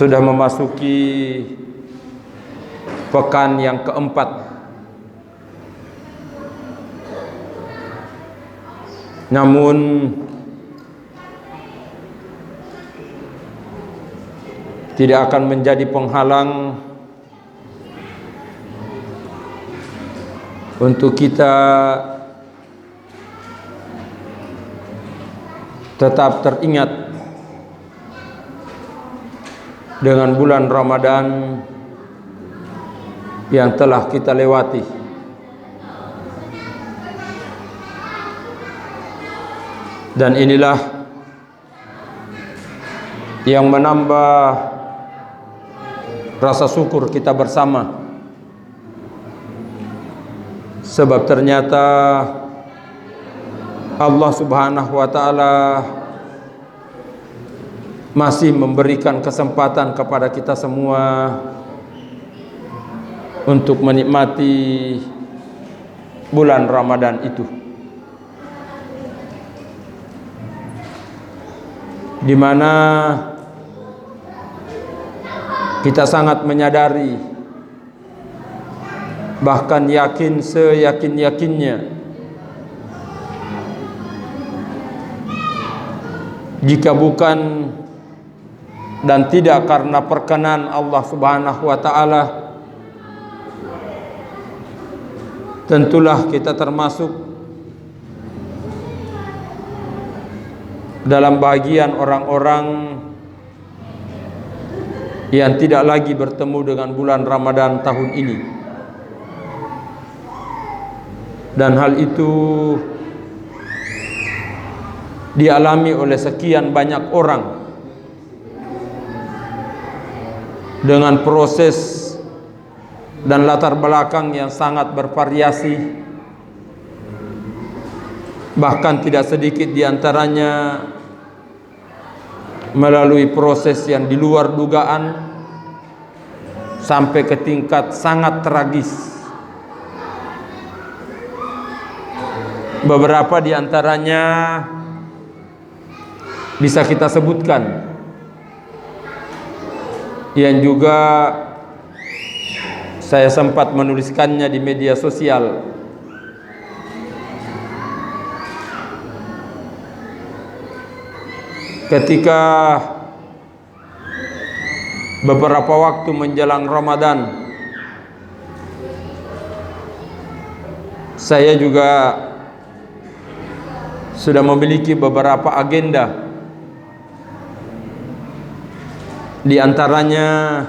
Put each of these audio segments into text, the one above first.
sudah memasuki pekan yang keempat namun tidak akan menjadi penghalang untuk kita tetap teringat dengan bulan Ramadan yang telah kita lewati. Dan inilah yang menambah rasa syukur kita bersama, sebab ternyata Allah Subhanahu wa ta'ala masih memberikan kesempatan kepada kita semua untuk menikmati bulan Ramadan itu, di mana kita sangat menyadari, bahkan yakin seyakin-yakinnya, jika bukan dan tidak karena perkenan Allah Subhanahu wa ta'ala, tentulah kita termasuk dalam bagian orang-orang yang tidak lagi bertemu dengan bulan Ramadan tahun ini. Dan hal itu dialami oleh sekian banyak orang dengan proses dan latar belakang yang sangat bervariasi. Bahkan tidak sedikit diantaranya melalui proses yang di luar dugaan sampai ke tingkat sangat tragis. Beberapa diantaranya bisa kita sebutkan, yang juga saya sempat menuliskannya di media sosial. Ketika beberapa waktu menjelang Ramadan, saya juga sudah memiliki beberapa agenda. Di antaranya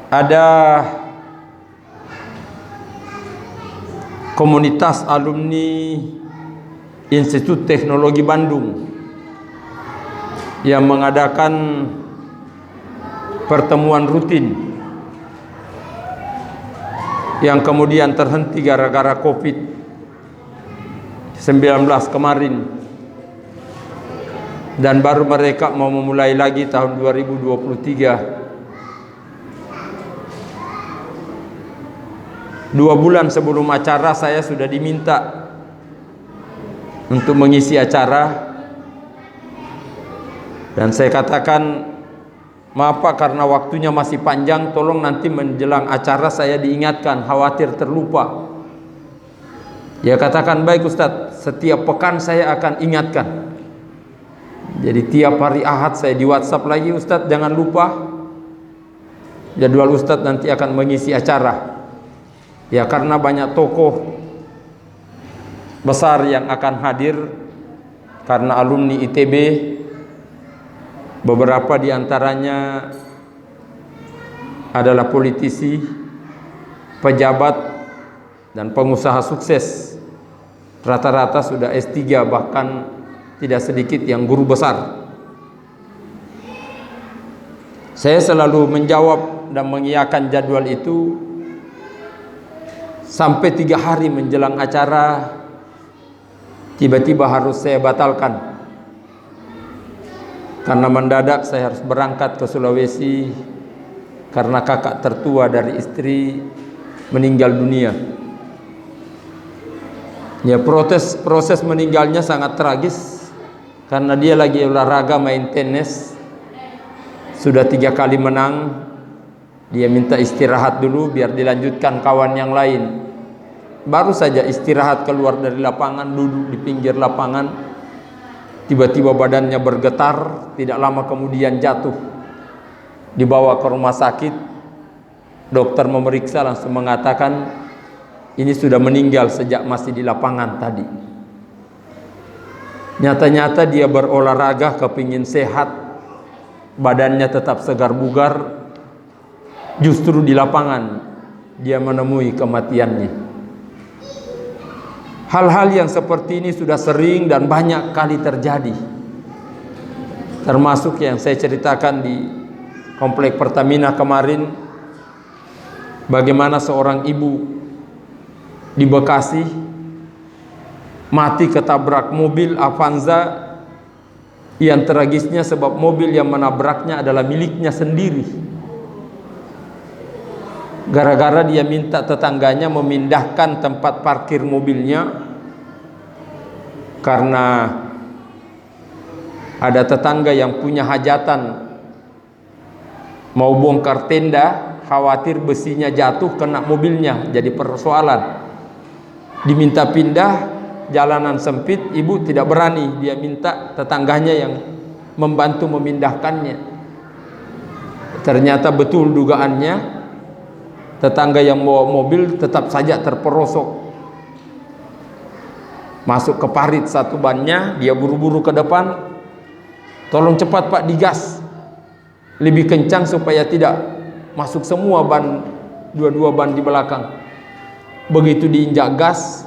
ada komunitas alumni Institut Teknologi Bandung yang mengadakan pertemuan rutin yang kemudian terhenti gara-gara COVID-19 kemarin, dan baru mereka mau memulai lagi tahun 2023. 2 bulan sebelum acara saya sudah diminta untuk mengisi acara, dan saya katakan, maaf Pak, karena waktunya masih panjang, tolong nanti menjelang acara saya diingatkan, khawatir terlupa. Dia katakan, baik Ustadz, setiap pekan saya akan ingatkan. Jadi tiap hari Ahad saya di WhatsApp lagi, Ustadz jangan lupa jadwal Ustadz nanti akan mengisi acara. Ya, karena banyak tokoh besar yang akan hadir, karena alumni ITB, beberapa diantaranya adalah politisi, pejabat, dan pengusaha sukses. Rata-rata sudah S3, bahkan tidak sedikit yang guru besar. Saya selalu menjawab dan mengiyakan jadwal itu sampai 3 hari menjelang acara, tiba-tiba harus saya batalkan karena mendadak saya harus berangkat ke Sulawesi karena kakak tertua dari istri meninggal dunia. Ya, proses meninggalnya sangat tragis. karena dia lagi olahraga main tenis, sudah 3 kali menang. Dia minta istirahat dulu biar dilanjutkan kawan yang lain. Baru saja istirahat keluar dari lapangan, duduk di pinggir lapangan, tiba-tiba badannya bergetar, tidak lama kemudian jatuh. Dibawa ke rumah sakit, dokter memeriksa langsung mengatakan ini sudah meninggal sejak masih di lapangan tadi. Nyata-nyata dia berolahraga kepingin sehat, badannya tetap segar bugar, justru di lapangan dia menemui kematiannya. Hal-hal yang seperti ini sudah sering dan banyak kali terjadi, termasuk yang saya ceritakan di komplek Pertamina kemarin, bagaimana seorang ibu di Bekasi mati ketabrak mobil Avanza, yang tragisnya sebab mobil yang menabraknya adalah miliknya sendiri. Gara-gara dia minta tetangganya memindahkan tempat parkir mobilnya, karena ada tetangga yang punya hajatan mau bongkar tenda, khawatir besinya jatuh kena mobilnya, jadi persoalan. Diminta pindah, jalanan sempit, ibu tidak berani, dia minta tetangganya yang membantu memindahkannya. Ternyata betul dugaannya, tetangga yang bawa mobil tetap saja terperosok, masuk ke parit satu bannya. Dia buru-buru ke depan, tolong cepat pak digas lebih kencang supaya tidak masuk semua ban, dua-dua ban di belakang. Begitu diinjak gas,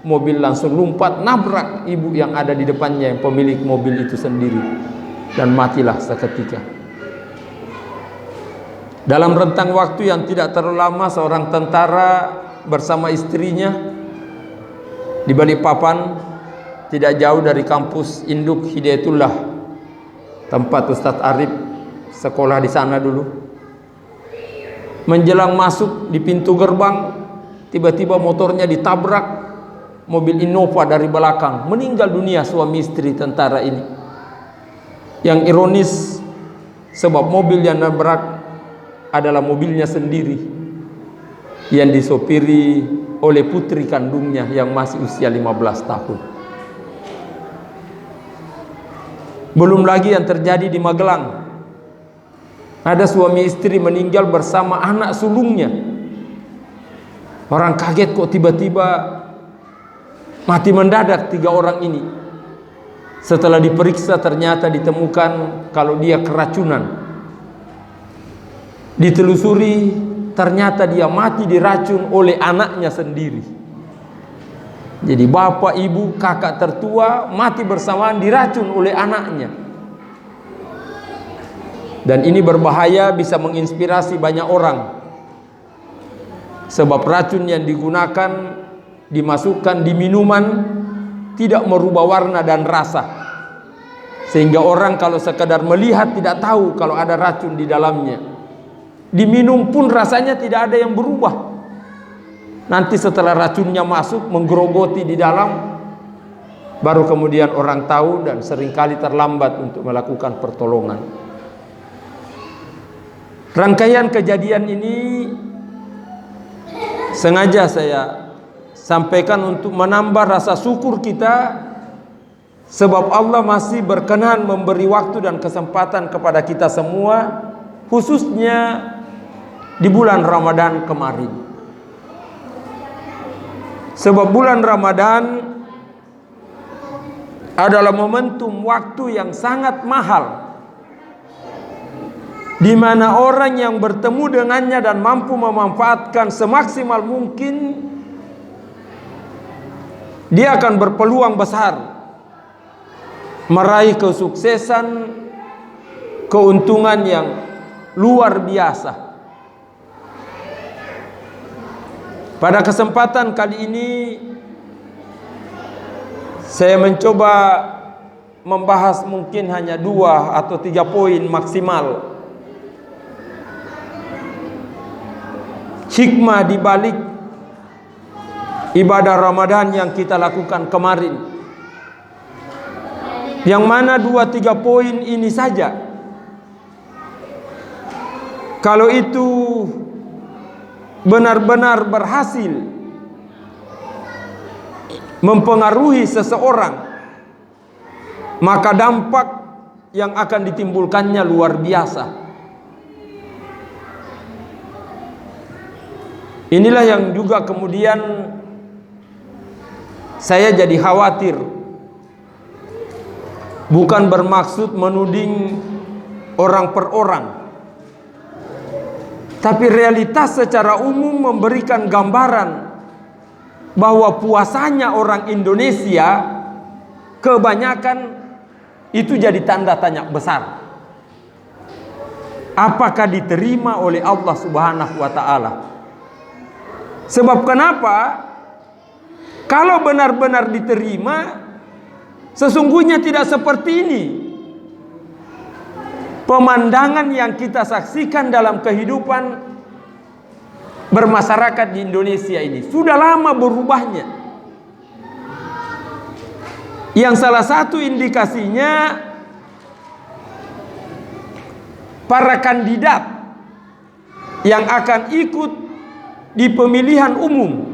mobil langsung lompat nabrak ibu yang ada di depannya, yang pemilik mobil itu sendiri, dan matilah seketika. Dalam rentang waktu yang tidak terlalu lama, seorang tentara bersama istrinya di Balikpapan, tidak jauh dari kampus induk Hidayatullah, tempat Ustadz Arif sekolah di sana dulu. Menjelang masuk di pintu gerbang, tiba-tiba motornya ditabrak mobil Innova dari belakang. Meninggal dunia suami istri tentara ini. Yang ironis, sebab mobil yang nabrak adalah mobilnya sendiri, yang disopiri oleh putri kandungnya yang masih usia 15 tahun. Belum lagi yang terjadi di Magelang. Ada suami istri meninggal bersama anak sulungnya. Orang kaget, kok tiba-tiba mati mendadak 3 orang ini. Setelah diperiksa ternyata ditemukan kalau dia keracunan. Ditelusuri ternyata dia mati diracun oleh anaknya sendiri. Jadi bapak, ibu, kakak tertua mati bersamaan diracun oleh anaknya. Dan ini berbahaya, bisa menginspirasi banyak orang. Sebab racun yang digunakan dimasukkan di minuman tidak merubah warna dan rasa, sehingga orang kalau sekedar melihat tidak tahu kalau ada racun di dalamnya. Diminum pun rasanya tidak ada yang berubah. Nanti setelah racunnya masuk menggerogoti di dalam, baru kemudian orang tahu, dan seringkali terlambat untuk melakukan pertolongan. Rangkaian kejadian ini sengaja saya sampaikan untuk menambah rasa syukur kita, sebab Allah masih berkenan memberi waktu dan kesempatan kepada kita semua, khususnya di bulan Ramadan kemarin. Sebab bulan Ramadan adalah momentum waktu yang sangat mahal, di mana orang yang bertemu dengannya dan mampu memanfaatkan semaksimal mungkin, dia akan berpeluang besar meraih kesuksesan, keuntungan yang luar biasa. Pada kesempatan kali ini saya mencoba membahas mungkin hanya 2 atau 3 poin maksimal, hikmah di balik ibadah Ramadan yang kita lakukan kemarin. Yang mana 2-3 poin ini saja, kalau itu benar-benar berhasil mempengaruhi seseorang, maka dampak yang akan ditimbulkannya luar biasa. Inilah yang juga kemudian saya jadi khawatir. Bukan bermaksud menuding orang per orang, tapi realitas secara umum memberikan gambaran bahwa puasanya orang Indonesia kebanyakan itu jadi tanda tanya besar. Apakah diterima oleh Allah Subhanahu wa ta'ala? Sebab kenapa? Kalau benar-benar diterima, sesungguhnya tidak seperti ini. Pemandangan yang kita saksikan dalam kehidupan bermasyarakat di Indonesia ini sudah lama berubahnya. Yang salah satu indikasinya, para kandidat yang akan ikut di pemilihan umum,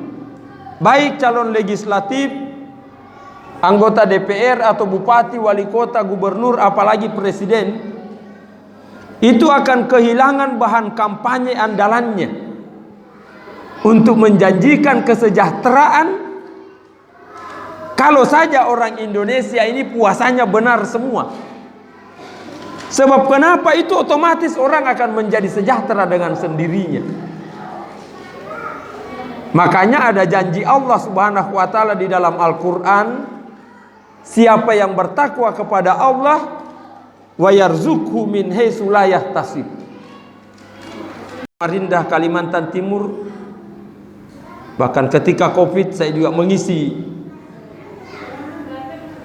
baik calon legislatif, anggota DPR atau bupati, wali kota, gubernur, apalagi presiden, itu akan kehilangan bahan kampanye andalannya untuk menjanjikan kesejahteraan. Kalau saja orang Indonesia ini puasanya benar semua. Sebab kenapa? Itu otomatis orang akan menjadi sejahtera dengan sendirinya. Makanya ada janji Allah Subhanahu wa ta'ala di dalam Al-Quran, siapa yang bertakwa kepada Allah, wa yarzuqhu min haitsu la yahtasib. Samarinda, Kalimantan Timur, bahkan ketika Covid saya juga mengisi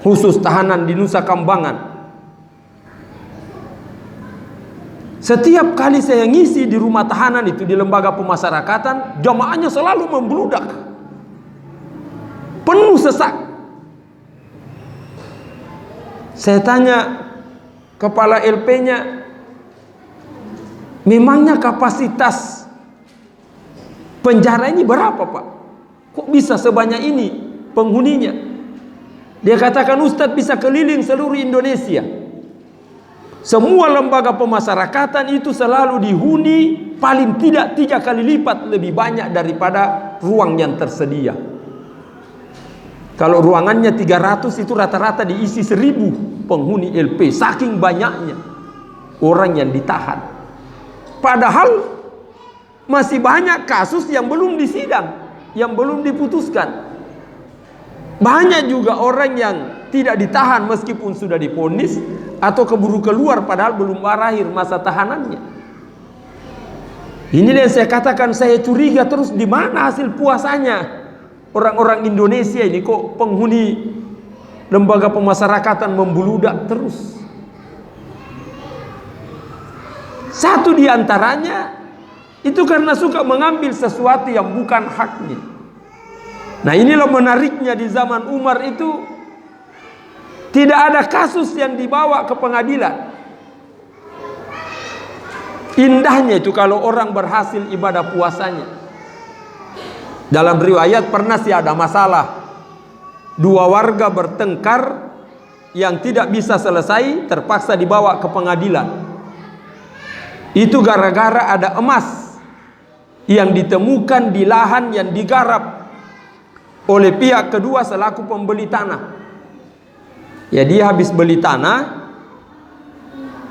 khusus tahanan di Nusa Kambangan. Setiap kali saya ngisi di rumah tahanan itu, di lembaga pemasyarakatan, jamaahnya selalu membludak, penuh sesak. Saya tanya kepala LP-nya, memangnya kapasitas penjara ini berapa, Pak? Kok bisa sebanyak ini penghuninya? Dia katakan, Ustadz bisa keliling seluruh Indonesia. Semua lembaga pemasyarakatan itu selalu dihuni paling tidak 3 kali lipat lebih banyak daripada ruang yang tersedia. Kalau ruangannya 300, itu rata-rata diisi 1000 penghuni LP, saking banyaknya orang yang ditahan. Padahal masih banyak kasus yang belum disidang, yang belum diputuskan. Banyak juga orang yang tidak ditahan meskipun sudah divonis, atau keburu keluar padahal belum berakhir masa tahanannya. Ini yang saya katakan, saya curiga terus, di mana hasil puasanya orang-orang Indonesia ini, kok penghuni lembaga pemasyarakatan membludak terus. Satu di antaranya itu karena suka mengambil sesuatu yang bukan haknya. Nah, inilah menariknya, di zaman Umar itu tidak ada kasus yang dibawa ke pengadilan. Indahnya itu kalau orang berhasil ibadah puasanya. Dalam riwayat pernah sih ada masalah, 2 warga bertengkar yang tidak bisa selesai, terpaksa dibawa ke pengadilan. Itu gara-gara ada emas yang ditemukan di lahan yang digarap oleh pihak kedua selaku pembeli tanah. Ya, dia habis beli tanah,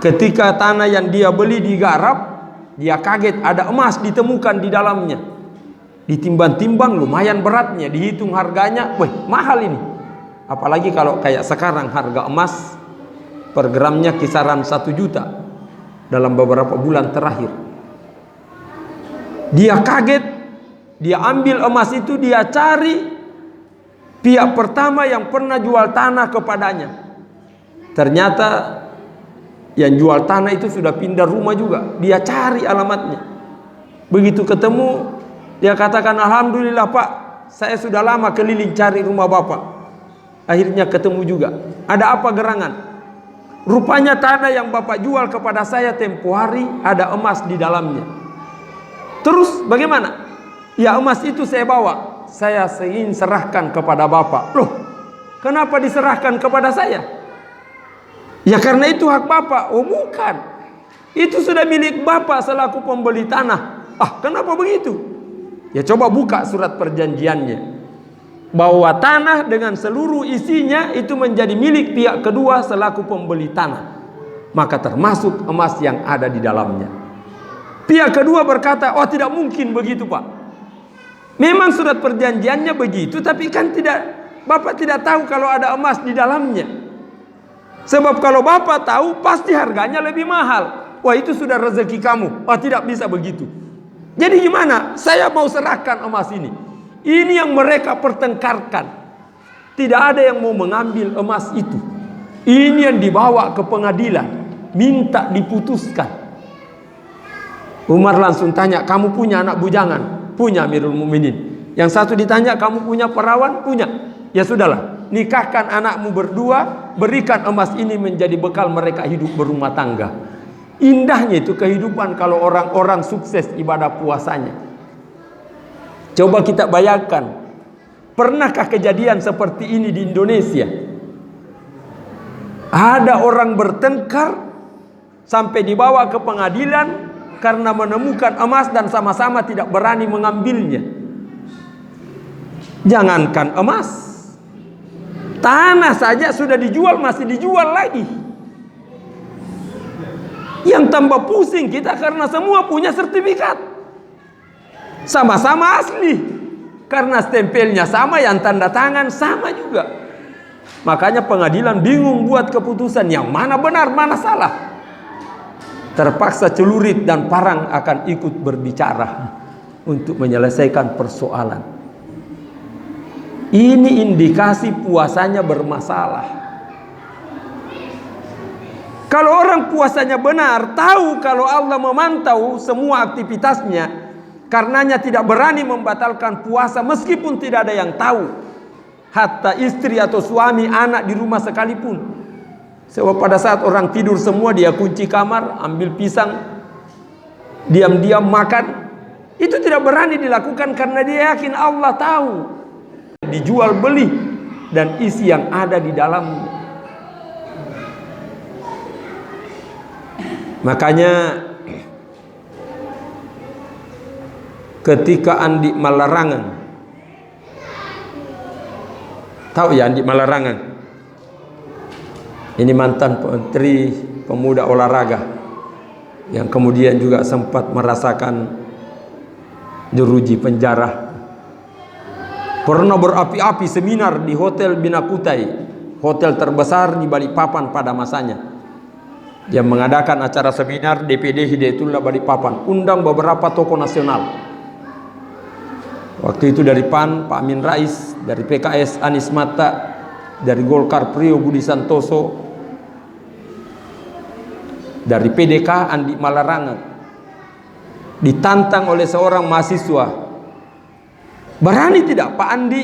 ketika tanah yang dia beli digarap, dia kaget ada emas ditemukan di dalamnya. Ditimbang-timbang lumayan beratnya, dihitung harganya, wah mahal ini. Apalagi kalau kayak sekarang harga emas per gramnya kisaran 1 juta dalam beberapa bulan terakhir. Dia kaget, dia ambil emas itu, dia cari pihak pertama yang pernah jual tanah kepadanya. Ternyata yang jual tanah itu sudah pindah rumah juga. Dia cari alamatnya. Begitu ketemu, dia katakan, alhamdulillah Pak, saya sudah lama keliling cari rumah Bapak. Akhirnya ketemu juga. Ada apa gerangan? Rupanya tanah yang Bapak jual kepada saya tempo hari ada emas di dalamnya. Terus bagaimana? Ya, emas itu saya bawa. Saya ingin serahkan kepada Bapak. Loh, kenapa diserahkan kepada saya? Ya karena itu hak Bapak. Oh bukan, itu sudah milik Bapak selaku pembeli tanah. Ah, kenapa begitu? Ya coba buka surat perjanjiannya, bahwa tanah dengan seluruh isinya itu menjadi milik pihak kedua selaku pembeli tanah, maka termasuk emas yang ada di dalamnya. Pihak kedua berkata, oh tidak mungkin begitu Pak. Memang surat perjanjiannya begitu, tapi kan Bapak tidak tahu kalau ada emas di dalamnya. Sebab kalau Bapak tahu pasti harganya lebih mahal. Wah, itu sudah rezeki kamu. Wah, tidak bisa begitu. Jadi gimana? Saya mau serahkan emas ini. Ini yang mereka pertengkarkan. Tidak ada yang mau mengambil emas itu. Ini yang dibawa ke pengadilan, minta diputuskan. Umar langsung tanya, kamu punya anak bujangan? Punya, Amirul Mukminin. Yang satu ditanya, kamu punya perawan? Punya. Ya sudahlah, nikahkan anakmu berdua, berikan emas ini menjadi bekal mereka hidup berumah tangga. Indahnya itu kehidupan kalau orang-orang sukses ibadah puasanya. Coba kita bayangkan, pernahkah kejadian seperti ini di Indonesia? Ada orang bertengkar sampai dibawa ke pengadilan karena menemukan emas dan sama-sama tidak berani mengambilnya. Jangankan emas, tanah saja sudah dijual, masih dijual lagi. Yang tambah pusing kita karena semua punya sertifikat, sama-sama asli, karena stempelnya sama, yang tanda tangan sama juga. Makanya pengadilan bingung buat keputusan yang mana benar, mana salah. Terpaksa celurit dan parang akan ikut berbicara untuk menyelesaikan persoalan. Ini indikasi puasanya bermasalah. Kalau orang puasanya benar, tahu kalau Allah memantau semua aktivitasnya, karenanya tidak berani membatalkan puasa meskipun tidak ada yang tahu, hatta istri atau suami, anak di rumah sekalipun. Sebab pada saat orang tidur semua, dia kunci kamar, ambil pisang, diam-diam makan. Itu tidak berani dilakukan karena dia yakin Allah tahu dijual beli dan isi yang ada di dalamnya. Makanya ketika Andi Malarangan, tahu ya Andi Malarangan? Ini mantan Menteri Pemuda Olahraga yang kemudian juga sempat merasakan jeruji penjara. Pernah berapi-api seminar di Hotel Binakutai, hotel terbesar di Balikpapan pada masanya. Dia mengadakan acara seminar DPD Hidayatullah Balikpapan, undang beberapa tokoh nasional. Waktu itu dari PAN Pak Amin Rais, dari PKS Anies Mata, dari Golkar Priyo Budi Santoso, dari PDK Andi Malarangan. Ditantang oleh seorang mahasiswa, berani tidak Pak Andi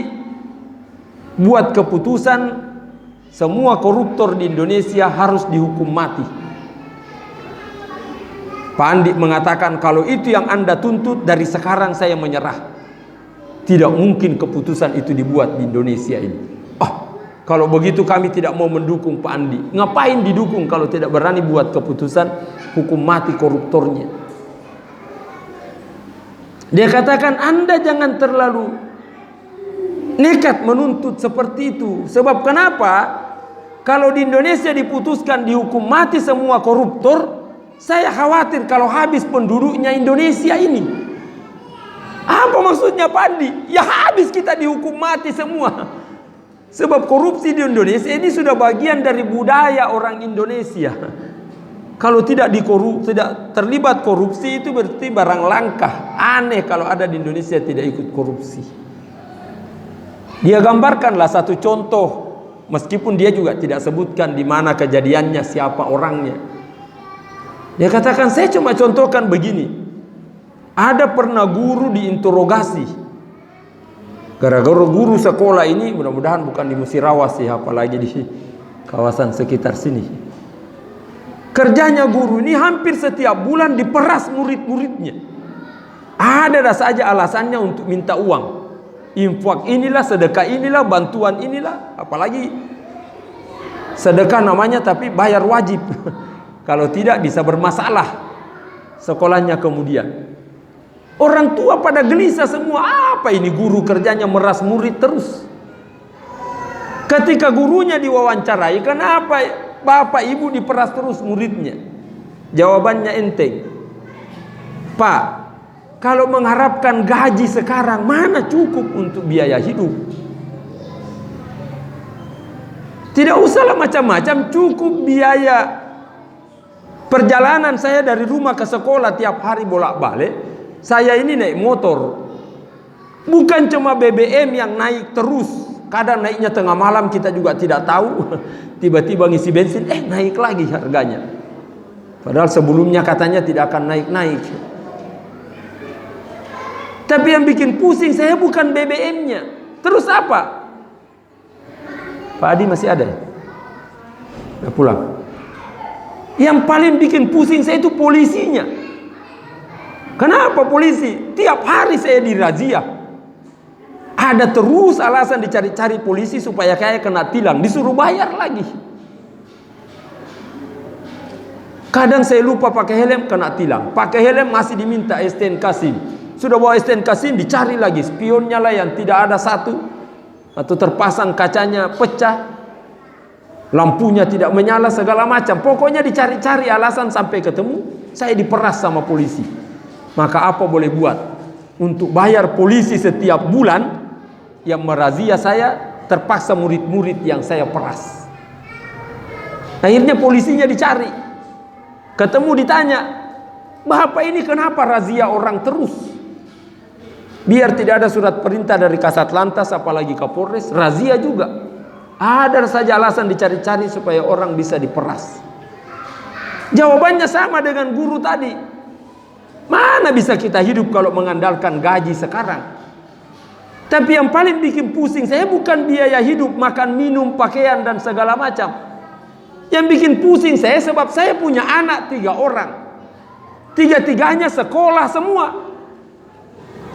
buat keputusan semua koruptor di Indonesia harus dihukum mati? Pak Andi mengatakan, kalau itu yang Anda tuntut, dari sekarang saya menyerah. Tidak mungkin keputusan itu dibuat di Indonesia ini. Kalau begitu kami tidak mau mendukung Pak Andi. Ngapain didukung kalau tidak berani buat keputusan hukum mati koruptornya? Dia katakan, Anda jangan terlalu nekat menuntut seperti itu. Sebab kenapa? Kalau di Indonesia diputuskan dihukum mati semua koruptor, saya khawatir kalau habis penduduknya Indonesia ini. Apa maksudnya Pak Andi? Ya habis kita dihukum mati semua. Sebab korupsi di Indonesia ini sudah bagian dari budaya orang Indonesia. Kalau tidak terlibat korupsi itu berarti barang langka. Aneh kalau ada di Indonesia tidak ikut korupsi. Dia gambarkanlah satu contoh, meskipun dia juga tidak sebutkan di mana kejadiannya, siapa orangnya. Dia katakan, saya cuma contohkan begini. Ada pernah guru diinterogasi Gara-gara guru sekolah ini, mudah-mudahan bukan di Musirawas sih, apalagi di kawasan sekitar sini. Kerjanya guru ini hampir setiap bulan diperas murid-muridnya. Ada saja alasannya untuk minta uang. Infak inilah, sedekah inilah, bantuan inilah. Apalagi sedekah namanya tapi bayar wajib. Kalau tidak bisa bermasalah sekolahnya kemudian. Orang tua pada gelisah semua. Apa ini guru kerjanya meras murid terus? Ketika gurunya diwawancarai, kenapa bapak ibu diperas terus muridnya? Jawabannya enteng. Pak, kalau mengharapkan gaji sekarang, mana cukup untuk biaya hidup? Tidak usahlah macam-macam, cukup biaya perjalanan saya dari rumah ke sekolah tiap hari bolak-balik. Saya ini naik motor. Bukan cuma BBM yang naik terus. Kadang naiknya tengah malam kita juga tidak tahu. Tiba-tiba ngisi bensin, naik lagi harganya. Padahal sebelumnya katanya tidak akan naik-naik. Tapi yang bikin pusing saya bukan BBM-nya. Terus apa? Pak Adi masih ada ya? Udah pulang. Yang paling bikin pusing saya itu polisinya. Kenapa polisi? Tiap hari saya dirazia. Ada terus alasan dicari-cari polisi supaya saya kena tilang, disuruh bayar lagi. Kadang saya lupa pakai helm, kena tilang. Pakai helm masih diminta STNK SIM. Sudah bawa STNK SIM, dicari lagi spionnya lah yang tidak ada satu, atau terpasang kacanya pecah, lampunya tidak menyala, segala macam. Pokoknya dicari-cari alasan sampai ketemu. Saya diperas sama polisi. Maka apa boleh buat? Untuk bayar polisi setiap bulan yang merazia saya, terpaksa murid-murid yang saya peras. Akhirnya polisinya dicari. Ketemu ditanya, Bapak ini kenapa razia orang terus? Biar tidak ada surat perintah dari Kasat Lantas, apalagi Kapolres, razia juga. Ada saja alasan dicari-cari supaya orang bisa diperas. Jawabannya sama dengan guru tadi. Mana bisa kita hidup kalau mengandalkan gaji sekarang? Tapi yang paling bikin pusing saya bukan biaya hidup, makan, minum, pakaian dan segala macam. Yang bikin pusing saya sebab saya punya anak 3 orang. 3-tiganya sekolah semua.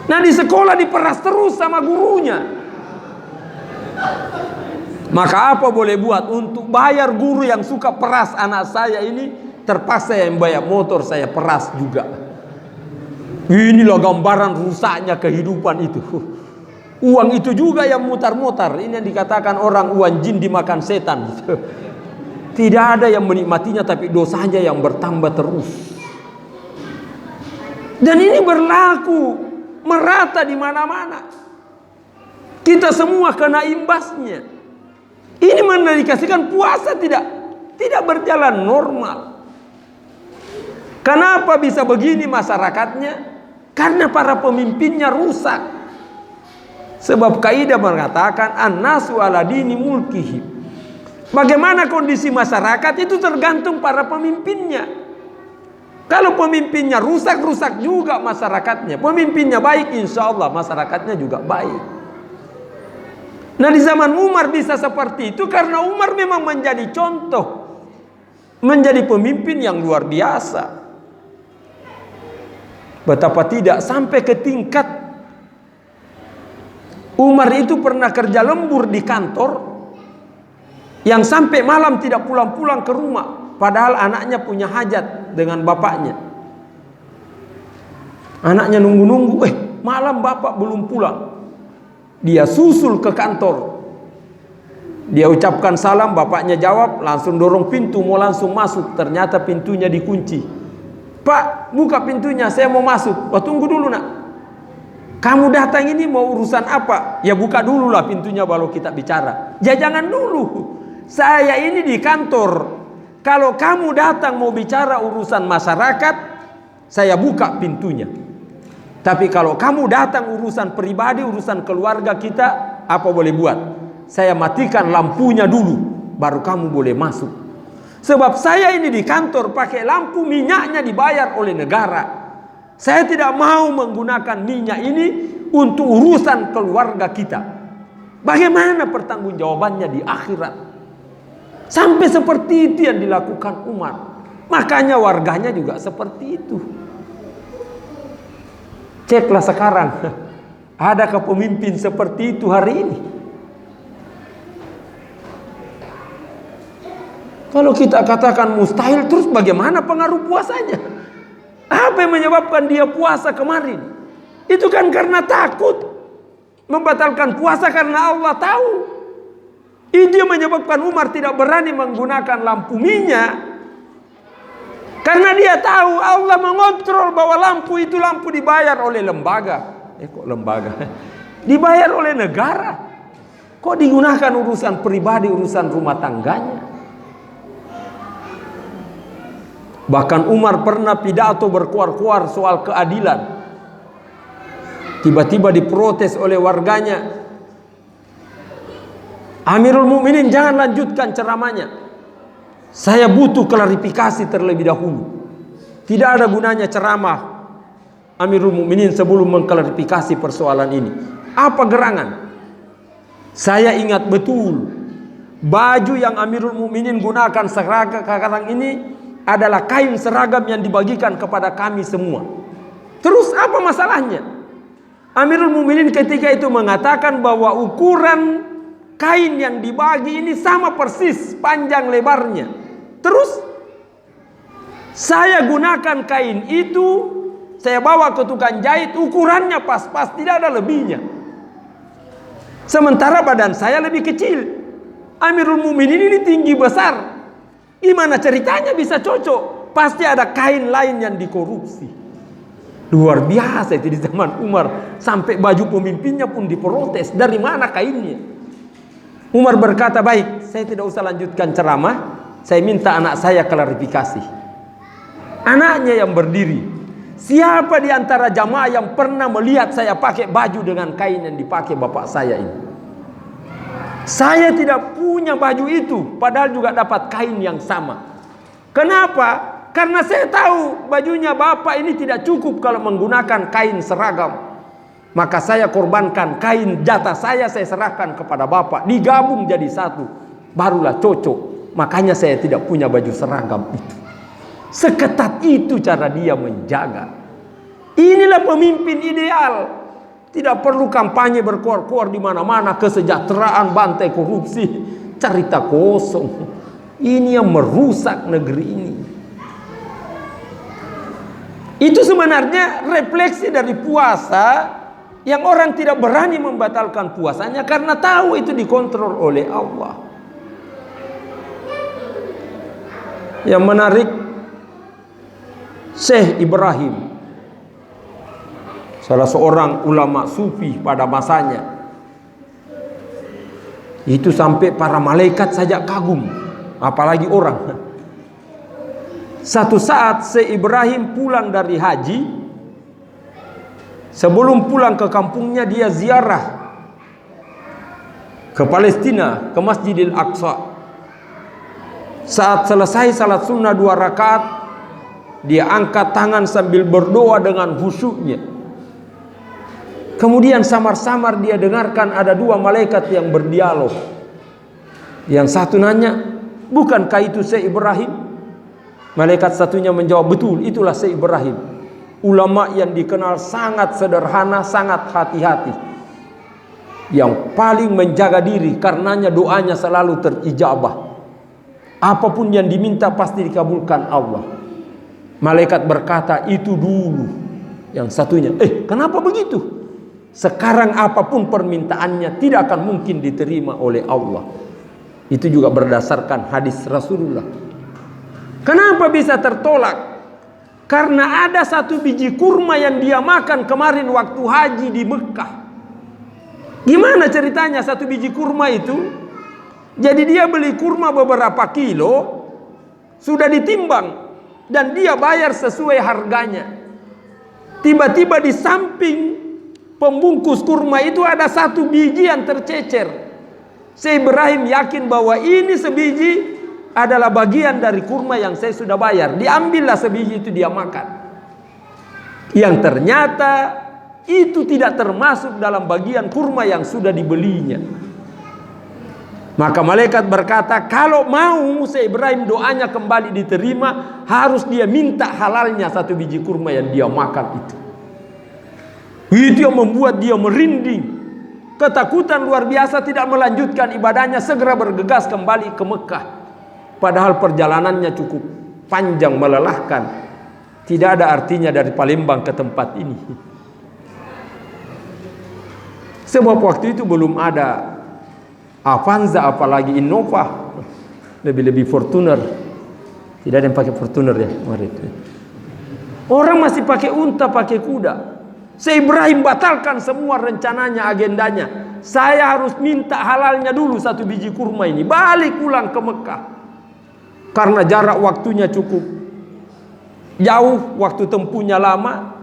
Nah di sekolah diperas terus sama gurunya. Maka apa boleh buat? Untuk bayar guru yang suka peras anak saya ini, terpaksa yang bayar motor saya peras juga. Inilah gambaran rusaknya kehidupan itu. Uang itu juga yang mutar-mutar. Ini yang dikatakan orang uang jin dimakan setan. Tidak ada yang menikmatinya, tapi dosanya yang bertambah terus. Dan ini berlaku merata di mana-mana. Kita semua kena imbasnya. Ini mendedikasikan puasa tidak berjalan normal. Kenapa bisa begini masyarakatnya? Karena para pemimpinnya rusak. Sebab kaidah mengatakan an-nasu ala dini mulkihim. Bagaimana kondisi masyarakat itu tergantung para pemimpinnya. Kalau pemimpinnya rusak, rusak juga masyarakatnya. Pemimpinnya baik, insya Allah masyarakatnya juga baik. Nah di zaman Umar bisa seperti itu karena Umar memang menjadi contoh, menjadi pemimpin yang luar biasa. Betapa tidak sampai ke tingkat Umar itu pernah kerja lembur di kantor, yang sampai malam tidak pulang-pulang ke rumah, padahal anaknya punya hajat dengan bapaknya. Anaknya nunggu-nunggu, malam bapak belum pulang. Dia susul ke kantor. Dia ucapkan salam, bapaknya jawab, langsung dorong pintu mau langsung masuk. Ternyata pintunya dikunci. Pak, buka pintunya, saya mau masuk. Tunggu dulu nak. Kamu datang ini mau urusan apa? Ya buka dulu lah pintunya baru kita bicara. Ya jangan dulu. Saya ini di kantor. Kalau kamu datang mau bicara urusan masyarakat, saya buka pintunya. Tapi kalau kamu datang urusan pribadi, urusan keluarga kita, apa boleh buat? Saya matikan lampunya dulu, baru kamu boleh masuk. Sebab saya ini di kantor pakai lampu, minyaknya dibayar oleh negara. Saya tidak mau menggunakan minyak ini untuk urusan keluarga kita. Bagaimana pertanggungjawabannya di akhirat? Sampai seperti itu yang dilakukan Umar. Makanya warganya juga seperti itu. Ceklah sekarang, adakah pemimpin seperti itu hari ini? Kalau kita katakan mustahil, terus bagaimana pengaruh puasanya? Apa yang menyebabkan dia puasa kemarin? Itu kan karena takut membatalkan puasa karena Allah tahu. Itu yang menyebabkan Umar tidak berani menggunakan lampu minyak. Karena dia tahu Allah mengontrol bahwa lampu itu lampu dibayar oleh lembaga. Kok lembaga? Dibayar oleh negara. Kok digunakan urusan pribadi, urusan rumah tangganya? Bahkan Umar pernah pidato berkuar-kuar soal keadilan. Tiba-tiba diprotes oleh warganya. Amirul Mukminin, jangan lanjutkan ceramahnya. Saya butuh klarifikasi terlebih dahulu. Tidak ada gunanya ceramah Amirul Mukminin sebelum mengklarifikasi persoalan ini. Apa gerangan? Saya ingat betul baju yang Amirul Mukminin gunakan sekarang ini adalah kain seragam yang dibagikan kepada kami semua. Terus apa masalahnya? Amirul Mukminin ketika itu mengatakan bahwa ukuran kain yang dibagi ini sama persis panjang lebarnya. Terus saya gunakan kain itu, saya bawa ke tukang jahit, ukurannya pas-pas, tidak ada lebihnya. Sementara badan saya lebih kecil. Amirul Mukminin ini tinggi besar. Gimana ceritanya bisa cocok? Pasti ada kain lain yang dikorupsi. Luar biasa itu di zaman Umar. Sampai baju pemimpinnya pun diprotes. Dari mana kainnya? Umar berkata, baik, saya tidak usah lanjutkan ceramah. Saya minta anak saya klarifikasi. Anaknya yang berdiri. Siapa di antara jamaah yang pernah melihat saya pakai baju dengan kain yang dipakai bapak saya ini? Saya tidak punya baju itu, padahal juga dapat kain yang sama. Kenapa? Karena saya tahu bajunya bapak ini tidak cukup kalau menggunakan kain seragam. Maka saya korbankan kain jatah saya serahkan kepada bapak. Digabung jadi satu, barulah cocok. Makanya saya tidak punya baju seragam itu. Seketat itu cara dia menjaga. Inilah pemimpin ideal. Tidak perlu kampanye berkuar-kuar di mana-mana, kesejahteraan, bantai korupsi, cerita kosong. Ini yang merusak negeri ini. Itu sebenarnya refleksi dari puasa yang orang tidak berani membatalkan puasanya karena tahu itu dikontrol oleh Allah. Yang menarik, Syekh Ibrahim, salah seorang ulama sufi pada masanya, itu sampai para malaikat saja kagum, apalagi orang. Satu saat Syekh Ibrahim pulang dari haji. Sebelum pulang ke kampungnya, dia ziarah ke Palestina, ke Masjidil Aqsa. Saat selesai salat sunnah 2 rakaat, dia angkat tangan sambil berdoa dengan khusyuknya. Kemudian samar-samar dia dengarkan ada 2 malaikat yang berdialog. Yang satu nanya, bukankah itu Syekh Ibrahim? Malaikat satunya menjawab, betul, itulah Syekh Ibrahim. Ulama yang dikenal sangat sederhana, sangat hati-hati, yang paling menjaga diri, karenanya doanya selalu terijabah. Apapun yang diminta pasti dikabulkan Allah. Malaikat berkata, itu dulu. Yang satunya, kenapa begitu? Sekarang apapun permintaannya tidak akan mungkin diterima oleh Allah. Itu juga berdasarkan hadis Rasulullah. Kenapa bisa tertolak? Karena ada 1 biji kurma yang dia makan kemarin waktu haji di Mekah. Gimana ceritanya 1 biji kurma itu? Jadi dia beli kurma beberapa kilo, sudah ditimbang, dan dia bayar sesuai harganya. Tiba-tiba di samping pembungkus kurma itu ada 1 biji yang tercecer. Syekh Ibrahim yakin bahwa ini sebiji adalah bagian dari kurma yang saya sudah bayar. Diambillah sebiji itu, dia makan. Yang ternyata itu tidak termasuk dalam bagian kurma yang sudah dibelinya. Maka malaikat berkata, kalau mau Musa Ibrahim doanya kembali diterima, harus dia minta halalnya 1 biji kurma yang dia makan itu. Itu yang membuat dia merinding. Ketakutan luar biasa, tidak melanjutkan ibadahnya, segera bergegas kembali ke Mekah. Padahal perjalanannya cukup panjang, melelahkan. Tidak ada artinya dari Palembang ke tempat ini. Sebab waktu itu belum ada Avanza, apalagi Innova, lebih-lebih Fortuner. Tidak ada yang pakai Fortuner ya kemarin. Orang masih pakai unta, pakai kuda. Saya Ibrahim batalkan semua rencananya, agendanya. Saya harus minta halalnya dulu 1 biji kurma ini, balik pulang ke Mekah. Karena jarak waktunya cukup jauh, waktu tempuhnya lama,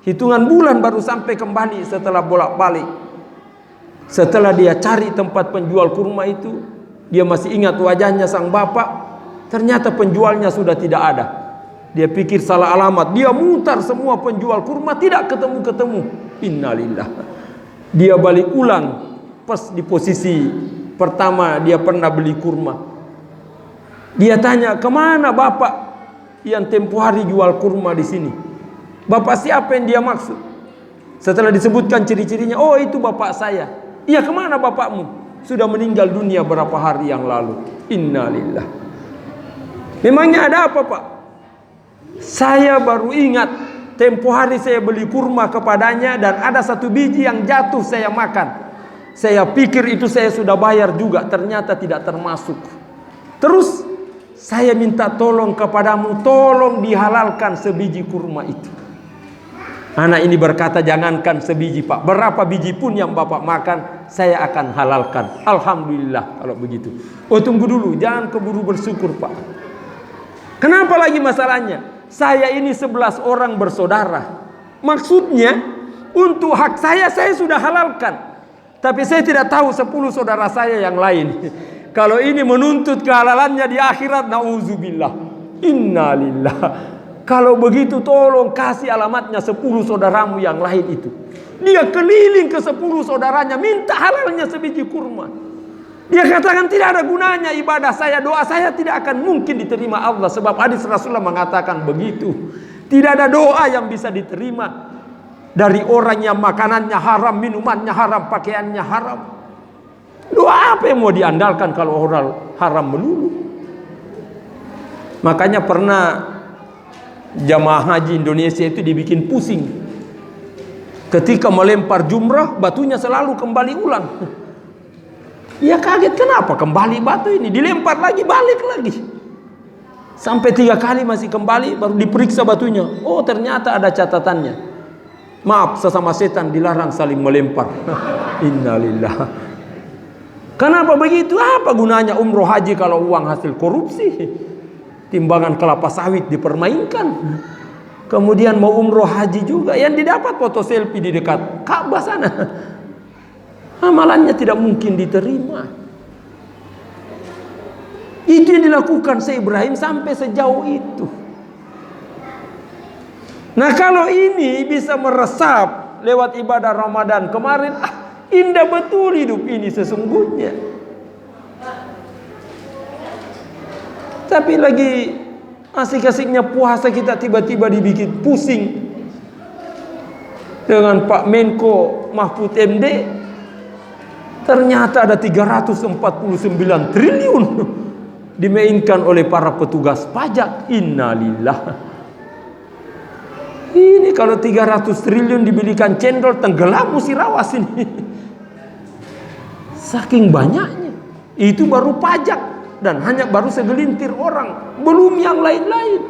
hitungan bulan baru sampai kembali setelah bolak-balik. Setelah dia cari tempat penjual kurma itu, dia masih ingat wajahnya sang bapak. Ternyata penjualnya sudah tidak ada. Dia pikir salah alamat. Dia mutar semua penjual kurma, tidak ketemu-ketemu. Innalillah. Dia balik ulang pas di posisi pertama dia pernah beli kurma. Dia tanya, kemana bapak yang tempo hari jual kurma di sini? Bapak siapa yang dia maksud? Setelah disebutkan ciri-cirinya, oh itu bapak saya. Iya, kemana bapakmu? Sudah meninggal dunia berapa hari yang lalu. Innalillah. Memangnya ada apa pak? Saya baru ingat tempo hari saya beli kurma kepadanya dan ada 1 biji yang jatuh saya makan. Saya pikir itu saya sudah bayar juga, ternyata tidak termasuk. Terus saya minta tolong kepadamu, tolong dihalalkan sebiji kurma itu. Anak ini berkata, jangankan sebiji pak, berapa biji pun yang bapak makan, saya akan halalkan. Alhamdulillah kalau begitu. Oh tunggu dulu, jangan keburu bersyukur pak. Kenapa lagi masalahnya? Saya ini 11 orang bersaudara. Maksudnya untuk hak saya sudah halalkan. Tapi saya tidak tahu 10 saudara saya yang lain. Kalau ini menuntut kehalalannya di akhirat, na'udzubillah. Innalillah. Kalau begitu tolong kasih alamatnya 10 saudaramu yang lain itu. Dia keliling ke 10 saudaranya, minta halalnya sebiji kurma. Dia katakan tidak ada gunanya ibadah saya, doa saya tidak akan mungkin diterima Allah. Sebab hadis Rasulullah mengatakan begitu. Tidak ada doa yang bisa diterima dari orang yang makanannya haram, minumannya haram, pakaiannya haram. Doa apa yang mau diandalkan kalau orang haram melulu? Makanya pernah jamaah haji Indonesia itu dibikin pusing. Ketika melempar jumrah, batunya selalu kembali ulang. Ia kaget, kenapa kembali batu ini, dilempar lagi, balik lagi. Sampai 3 kali masih kembali, baru diperiksa batunya. Oh ternyata ada catatannya. Maaf, sesama setan dilarang saling melempar. Innalillah. Kenapa begitu? Apa gunanya umroh haji kalau uang hasil korupsi? Timbangan kelapa sawit dipermainkan. Kemudian mau umroh haji juga, yang didapat foto selfie di dekat Ka'bah sana. Amalannya tidak mungkin diterima. Itu yang dilakukan Syekh Ibrahim sampai sejauh itu. Nah kalau ini bisa meresap lewat ibadah Ramadan kemarin, indah betul hidup ini sesungguhnya. Tapi lagi asik-asiknya puasa kita tiba-tiba dibikin pusing dengan Pak Menko Mahfud MD. Ternyata ada 349 triliun dimainkan oleh para petugas pajak. Innalillah. Ini kalau 300 triliun dibelikan cendol, tenggelam Musirawas ini. Saking banyaknya. Itu baru pajak dan hanya baru segelintir orang, belum yang lain-lain.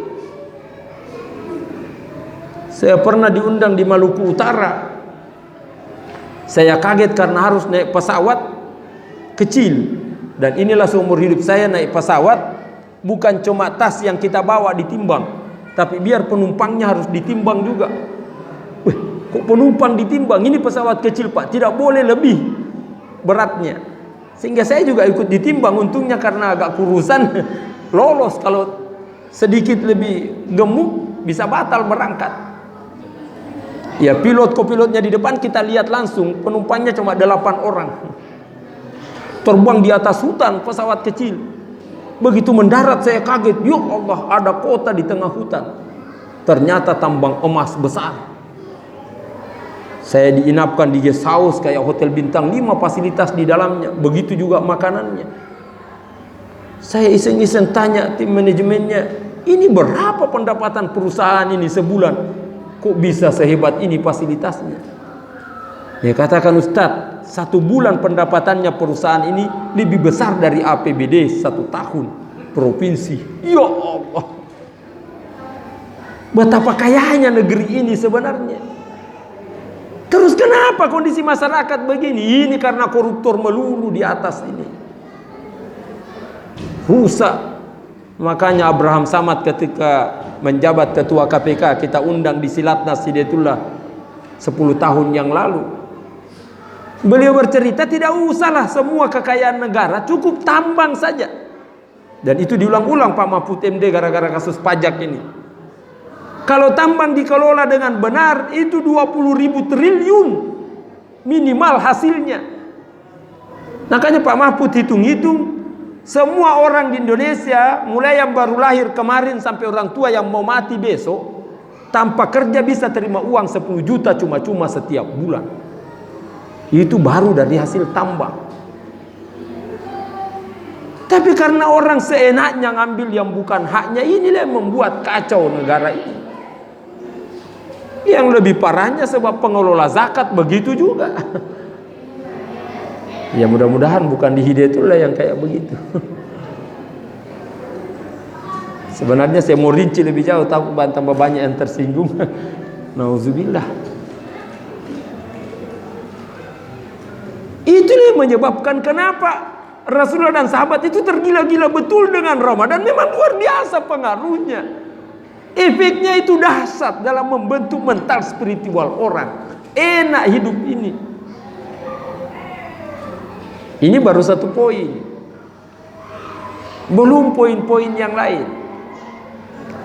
Saya pernah diundang di Maluku Utara. Saya kaget karena harus naik pesawat kecil. Dan inilah seumur hidup saya naik pesawat, bukan cuma tas yang kita bawa ditimbang, tapi biar penumpangnya harus ditimbang juga. Wih, kok penumpang ditimbang? Ini pesawat kecil pak, tidak boleh lebih beratnya. Sehingga saya juga ikut ditimbang. Untungnya karena agak kurusan, lolos. Kalau sedikit lebih gemuk bisa batal berangkat. Ya pilot kopilotnya di depan kita lihat langsung, penumpangnya cuma 8 orang. Terbang di atas hutan, pesawat kecil. Begitu mendarat saya kaget, ya Allah, ada kota di tengah hutan. Ternyata tambang emas besar. Saya diinapkan di guest house kayak hotel bintang 5, fasilitas di dalamnya. Begitu juga makanannya. Saya iseng-iseng tanya tim manajemennya, ini berapa pendapatan perusahaan ini sebulan? Kok bisa sehebat ini fasilitasnya? Dia katakan, Ustadz, 1 bulan pendapatannya perusahaan ini lebih besar dari APBD 1 tahun provinsi. Ya Allah, betapa kayanya negeri ini sebenarnya. Terus kenapa kondisi masyarakat begini? Ini karena koruptor melulu di atas ini. Rusak. Makanya Abraham Samad ketika menjabat ketua KPK, kita undang di Silatnas Hidayatullah 10 tahun yang lalu. Beliau bercerita, tidak usahlah semua kekayaan negara, cukup tambang saja. Dan itu diulang-ulang Pak Mahfud MD gara-gara kasus pajak ini. Kalau tambang dikelola dengan benar, itu 20.000 triliun minimal hasilnya. Makanya Pak Mahfud hitung-hitung, semua orang di Indonesia, mulai yang baru lahir kemarin sampai orang tua yang mau mati besok, tanpa kerja bisa terima uang 10 juta cuma-cuma setiap bulan. Itu baru dari hasil tambang. Tapi karena orang seenaknya ngambil yang bukan haknya, inilah yang membuat kacau negara ini. Yang lebih parahnya sebab pengelola zakat begitu juga. Ya mudah-mudahan bukan di Hidayatullah yang kayak begitu. Sebenarnya saya mau rinci lebih jauh, takut tambah banyak yang tersinggung. Nauzubillah. Itulah yang menyebabkan kenapa Rasulullah dan sahabat itu tergila-gila betul dengan Ramadan. Memang luar biasa pengaruhnya. Efeknya itu dahsyat dalam membentuk mental spiritual orang. Enak hidup ini. Ini baru 1 poin. Belum poin-poin yang lain.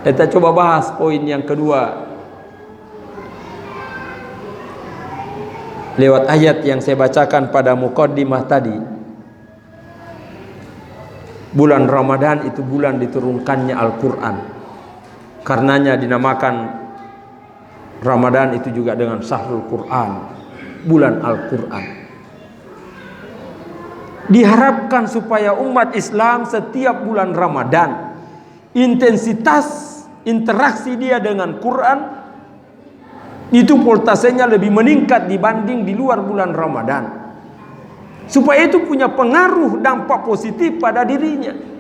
Kita coba bahas poin yang kedua. Lewat ayat yang saya bacakan pada muqaddimah tadi. Bulan Ramadan itu bulan diturunkannya Al-Quran. Karenanya dinamakan Ramadan itu juga dengan Syahrul Quran, bulan Al-Quran. Diharapkan supaya umat Islam setiap bulan Ramadan, intensitas interaksi dia dengan Quran itu voltasenya lebih meningkat dibanding di luar bulan Ramadan, supaya itu punya pengaruh dampak positif pada dirinya.